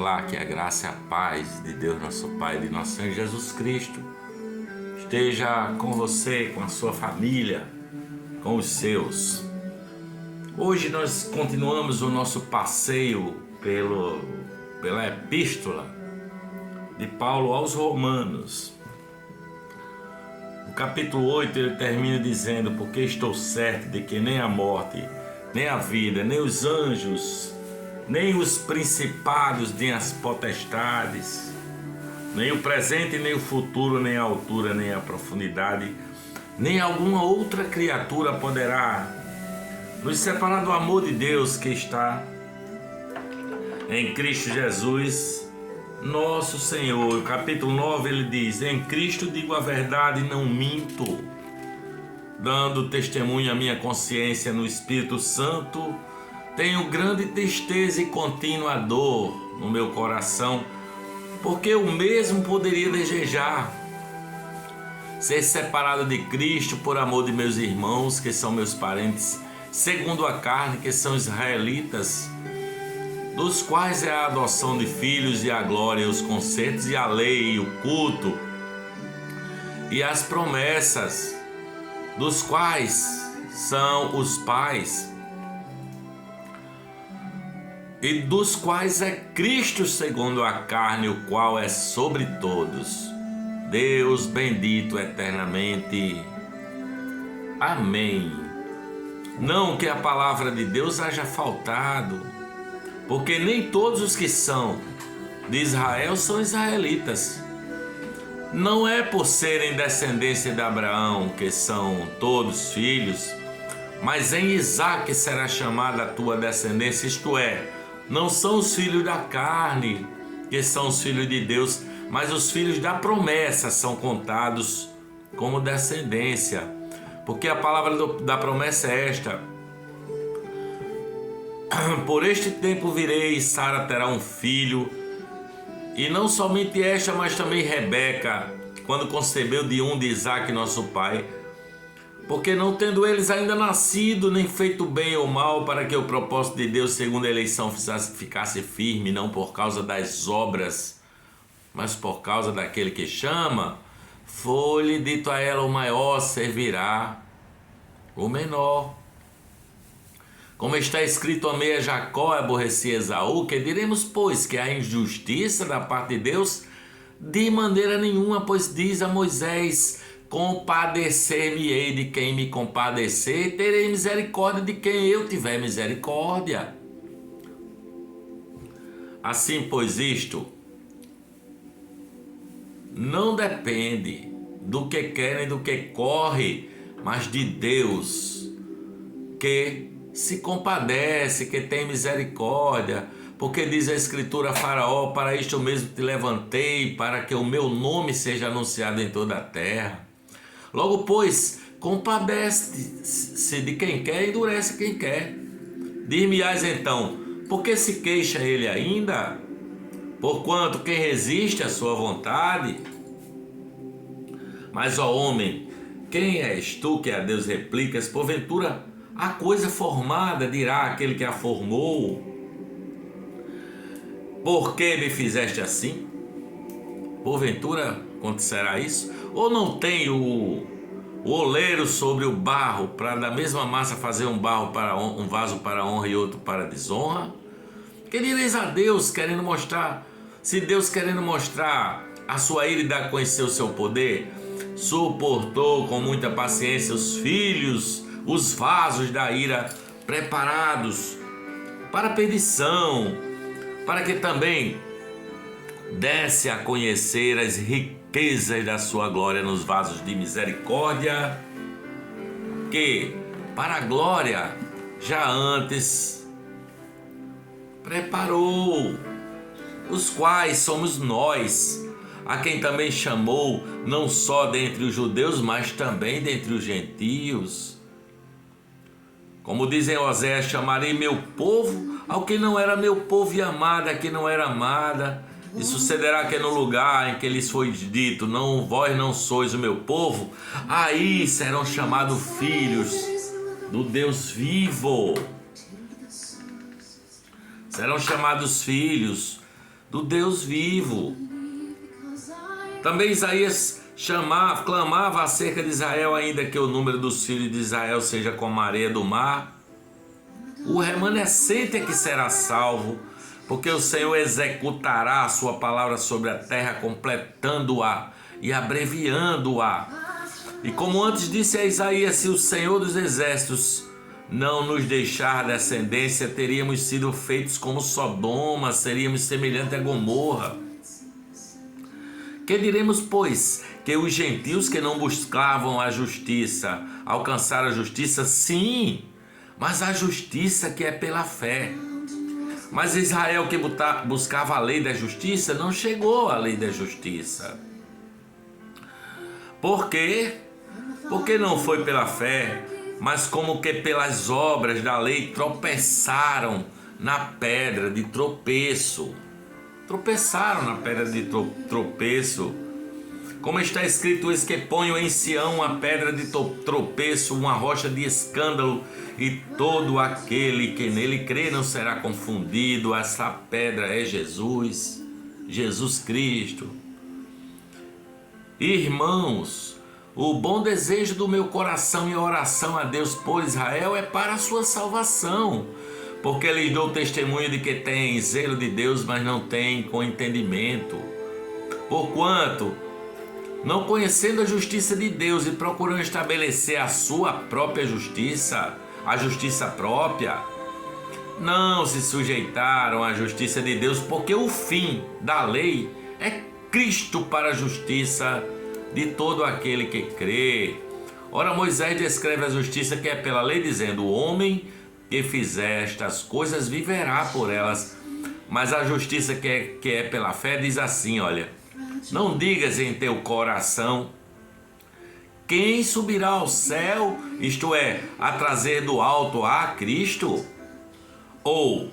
Olá, que a graça e a paz de Deus nosso Pai e de nosso Senhor Jesus Cristo esteja com você, com a sua família, com os seus. Hoje nós continuamos o nosso passeio pela epístola de Paulo aos Romanos. No capítulo 8 ele termina dizendo: porque estou certo de que nem a morte, nem a vida, nem os anjos, nem os principados, nem as potestades, nem o presente, nem o futuro, nem a altura, nem a profundidade, nem alguma outra criatura poderá nos separar do amor de Deus que está em Cristo Jesus, nosso Senhor. O capítulo 9 ele diz: em Cristo digo a verdade, não minto, dando testemunho à minha consciência no Espírito Santo. Tenho grande tristeza e contínua dor no meu coração, porque eu mesmo poderia desejar ser separado de Cristo por amor de meus irmãos, que são meus parentes, segundo a carne, que são israelitas, dos quais é a adoção de filhos e a glória, os concertos e a lei e o culto e as promessas, dos quais são os pais, e dos quais é Cristo segundo a carne, o qual é sobre todos, Deus bendito eternamente. Amém. Não que a palavra de Deus haja faltado, porque nem todos os que são de Israel são israelitas. Não é por serem descendência de Abraão que são todos filhos, mas em Isaque será chamada a tua descendência, isto é, não são os filhos da carne que são os filhos de Deus, mas os filhos da promessa são contados como descendência. Porque a palavra da promessa é esta: por este tempo virei e Sara terá um filho. E não somente esta, mas também Rebeca, quando concebeu de Isaque nosso pai, porque não tendo eles ainda nascido, nem feito bem ou mal, para que o propósito de Deus, segundo a eleição, ficasse firme, não por causa das obras, mas por causa daquele que chama, foi-lhe dito a ela: o maior servirá o menor. Como está escrito: amei a Jacó e aborreci Esaú. Que diremos, pois? Que há injustiça da parte de Deus? De maneira nenhuma, pois diz a Moisés: compadecer-me-ei de quem me compadecer, terei misericórdia de quem eu tiver misericórdia. Assim, pois, isto não depende do que quer nem do que corre, mas de Deus, que se compadece, que tem misericórdia. Porque diz a Escritura a Faraó: para isto mesmo te levantei, para que o meu nome seja anunciado em toda a terra. Logo, pois, compadece-se de quem quer e endurece quem quer. Dir-me-ás então: por que se queixa ele ainda? Porquanto quem resiste à sua vontade? Mas, ó homem, quem és tu que a Deus replicas? Porventura a coisa formada dirá aquele que a formou: por que me fizeste assim? Porventura acontecerá isso? Ou não tem o oleiro sobre o barro, para da mesma massa fazer um vaso para honra e outro para desonra? Que direis a Deus, querendo mostrar, se Deus, querendo mostrar a sua ira e dar a conhecer o seu poder, suportou com muita paciência os filhos, os vasos da ira preparados para a perdição, para que também desse a conhecer as riquezas da sua glória nos vasos de misericórdia, que para a glória já antes preparou, os quais somos nós, a quem também chamou, não só dentre os judeus, mas também dentre os gentios. Como dizem Oséias: chamarei meu povo ao que não era meu povo, e amada a que não era amada. E sucederá que no lugar em que lhes foi dito: não, vós não sois o meu povo, aí serão chamados filhos do Deus vivo. Serão chamados filhos do Deus vivo. Também Isaías clamava acerca de Israel, ainda que o número dos filhos de Israel seja como a areia do mar. O remanescente é que será salvo, porque o Senhor executará a sua palavra sobre a terra, completando-a e abreviando-a. E como antes disse a Isaías, se o Senhor dos exércitos não nos deixar descendência, teríamos sido feitos como Sodoma, seríamos semelhantes a Gomorra. Que diremos, pois? Que os gentios que não buscavam a justiça alcançaram a justiça? Sim, mas a justiça que é pela fé. Mas Israel, que buscava a lei da justiça, não chegou à lei da justiça. Por quê? Porque não foi pela fé, mas como que pelas obras da lei tropeçaram na pedra de tropeço. Tropeçaram na pedra de tropeço. Como está escrito, eis que ponho em Sião uma pedra de tropeço, uma rocha de escândalo, e todo aquele que nele crê não será confundido. Essa pedra é Jesus, Jesus Cristo. Irmãos, o bom desejo do meu coração e oração a Deus por Israel é para a sua salvação, porque lhes dou testemunho de que têm zelo de Deus, mas não têm com entendimento. Porquanto, não conhecendo a justiça de Deus e procurando estabelecer a sua própria justiça, a justiça própria, não se sujeitaram à justiça de Deus, porque o fim da lei é Cristo para a justiça de todo aquele que crê. Ora, Moisés descreve a justiça que é pela lei, dizendo: o homem que fizer estas coisas viverá por elas. Mas a justiça que é pela fé diz assim, olha: não digas em teu coração, quem subirá ao céu, isto é, a trazer do alto a Cristo? Ou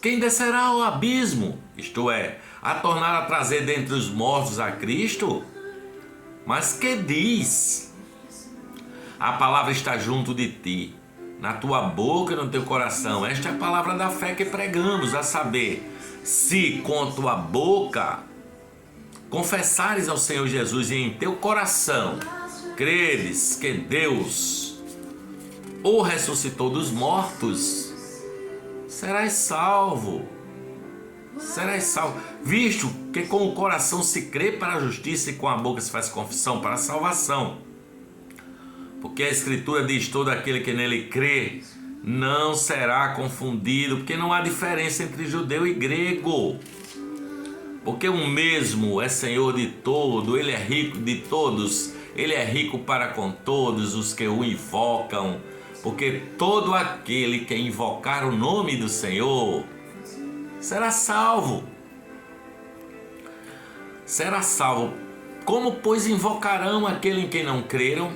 quem descerá ao abismo, isto é, a tornar a trazer dentre os mortos a Cristo? Mas que diz? A palavra está junto de ti, na tua boca e no teu coração. Esta é a palavra da fé que pregamos, a saber, se com tua boca confessares ao Senhor Jesus e em teu coração creres que Deus o ressuscitou dos mortos, serás salvo. Serás salvo, visto que com o coração se crê para a justiça e com a boca se faz confissão para a salvação. Porque a Escritura diz: todo aquele que nele crê não será confundido, porque não há diferença entre judeu e grego. Porque o mesmo é Senhor de todo, Ele é rico de todos, Ele é rico para com todos os que o invocam. Porque todo aquele que invocar o nome do Senhor será salvo. Será salvo. Como, pois, invocarão aquele em quem não creram?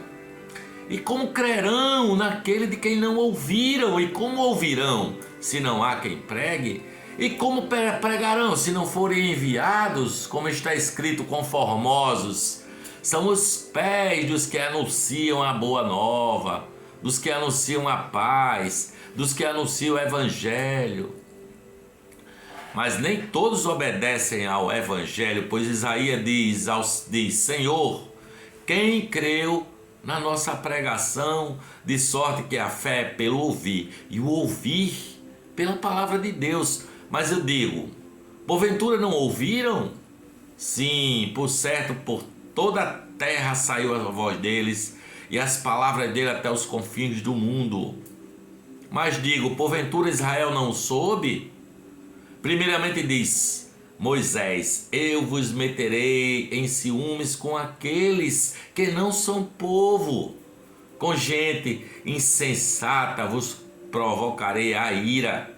E como crerão naquele de quem não ouviram? E como ouvirão, se não há quem pregue? E como pregarão, se não forem enviados? Como está escrito, conformosos são os pés dos que anunciam a boa nova, dos que anunciam a paz, dos que anunciam o evangelho. Mas nem todos obedecem ao evangelho, pois Isaías diz: Senhor, quem creu na nossa pregação, de sorte que a fé é pelo ouvir, e o ouvir pela palavra de Deus. Mas eu digo, porventura não ouviram? Sim, por certo, por toda a terra saiu a voz deles, e as palavras dele até os confins do mundo. Mas digo, porventura Israel não soube? Primeiramente diz Moisés: eu vos meterei em ciúmes com aqueles que não são povo, com gente insensata vos provocarei a ira.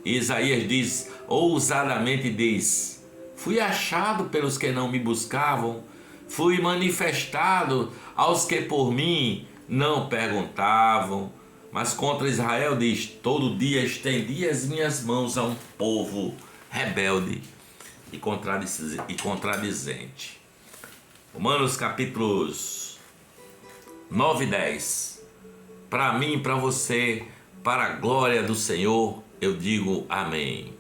Isaías diz, ousadamente diz: fui achado pelos que não me buscavam, fui manifestado aos que por mim não perguntavam. Mas contra Israel diz: todo dia estendi as minhas mãos a um povo rebelde e contradizente. Romanos capítulos 9 e 10. Para mim e para você, para a glória do Senhor, eu digo amém.